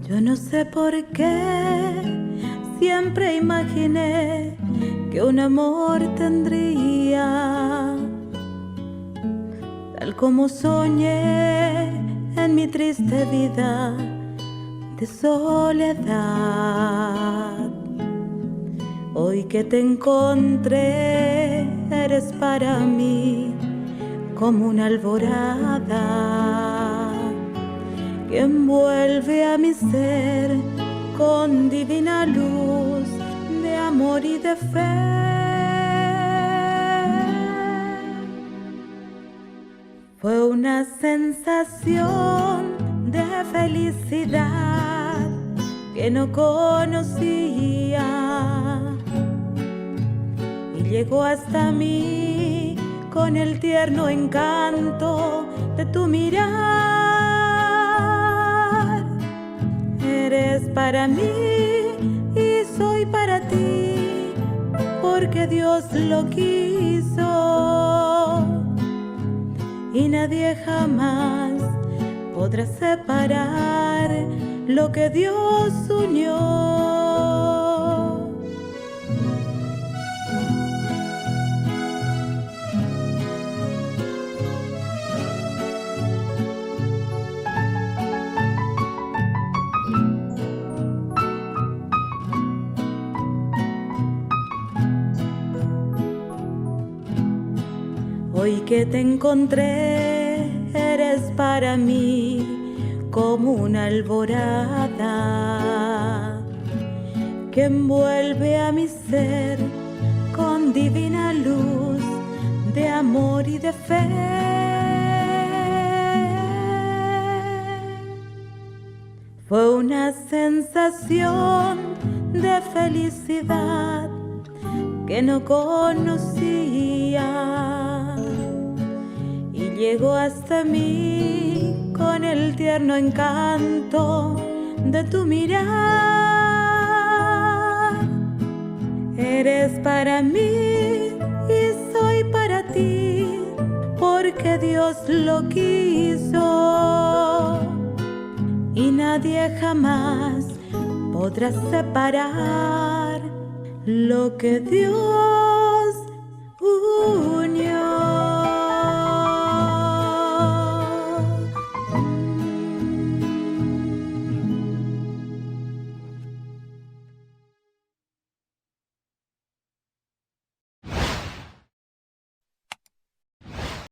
Yo no sé por qué siempre imaginé que un amor tendría, tal como soñé en mi triste vida de soledad. Hoy que te encontré, eres para mí como una alborada que envuelve a mi ser con divina luz de amor y de fe. Fue una sensación de felicidad que no conocía y llegó hasta mí con el tierno encanto de tu mirar. Eres para mí y soy para ti, porque Dios lo quiso y nadie jamás podrá separar lo que Dios unió. Hoy que te encontré, eres para mí como una alborada que envuelve a mi ser con divina luz de amor y de fe. Fue una sensación de felicidad que no conocía y llegó hasta mí con el tierno encanto de tu mirar. Eres para mí y soy para ti, porque Dios lo quiso y nadie jamás podrá separar lo que Dios unió.